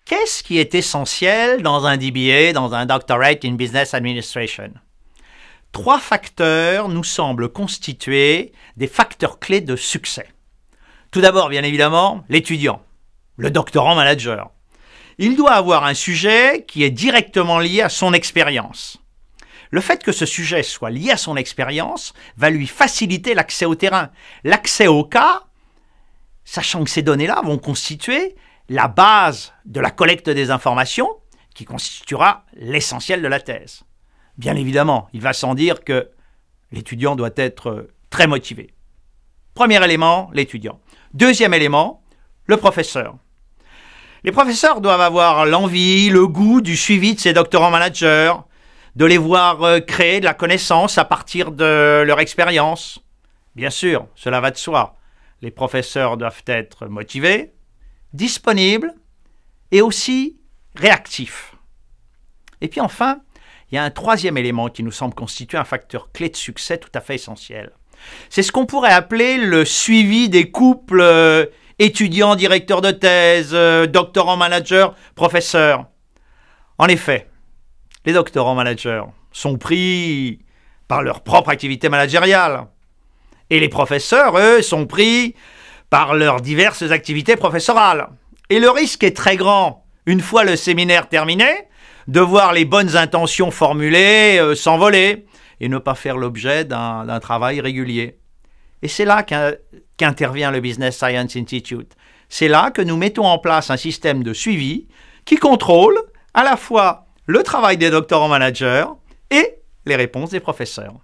Qu'est-ce qui est essentiel dans un DBA, dans un Doctorate in Business Administration? 3 facteurs nous semblent constituer des facteurs clés de succès. Tout d'abord, bien évidemment, l'étudiant, le doctorant manager. Il doit avoir un sujet qui est directement lié à son expérience. Le fait que ce sujet soit lié à son expérience va lui faciliter l'accès au terrain, l'accès au cas, sachant que ces données-là vont constituer la base de la collecte des informations qui constituera l'essentiel de la thèse. Bien évidemment, il va sans dire que l'étudiant doit être très motivé. Premier élément, l'étudiant. Deuxième élément, le professeur. Les professeurs doivent avoir l'envie, le goût du suivi de ces doctorants managers, de les voir créer de la connaissance à partir de leur expérience. Bien sûr, cela va de soi. Les professeurs doivent être motivés, disponibles et aussi réactifs. Et puis enfin, il y a un troisième élément qui nous semble constituer un facteur clé de succès tout à fait essentiel. C'est ce qu'on pourrait appeler le suivi des couples étudiants, directeurs de thèse, doctorants managers, professeurs. En effet, les doctorants managers sont pris par leur propre activité managériale. Et les professeurs, eux, sont pris par leurs diverses activités professorales. Et le risque est très grand, une fois le séminaire terminé, de voir les bonnes intentions formulées s'envoler et ne pas faire l'objet d'un travail régulier. Et c'est là qu'intervient le Business Science Institute. C'est là que nous mettons en place un système de suivi qui contrôle à la fois le travail des doctorants managers et les réponses des professeurs.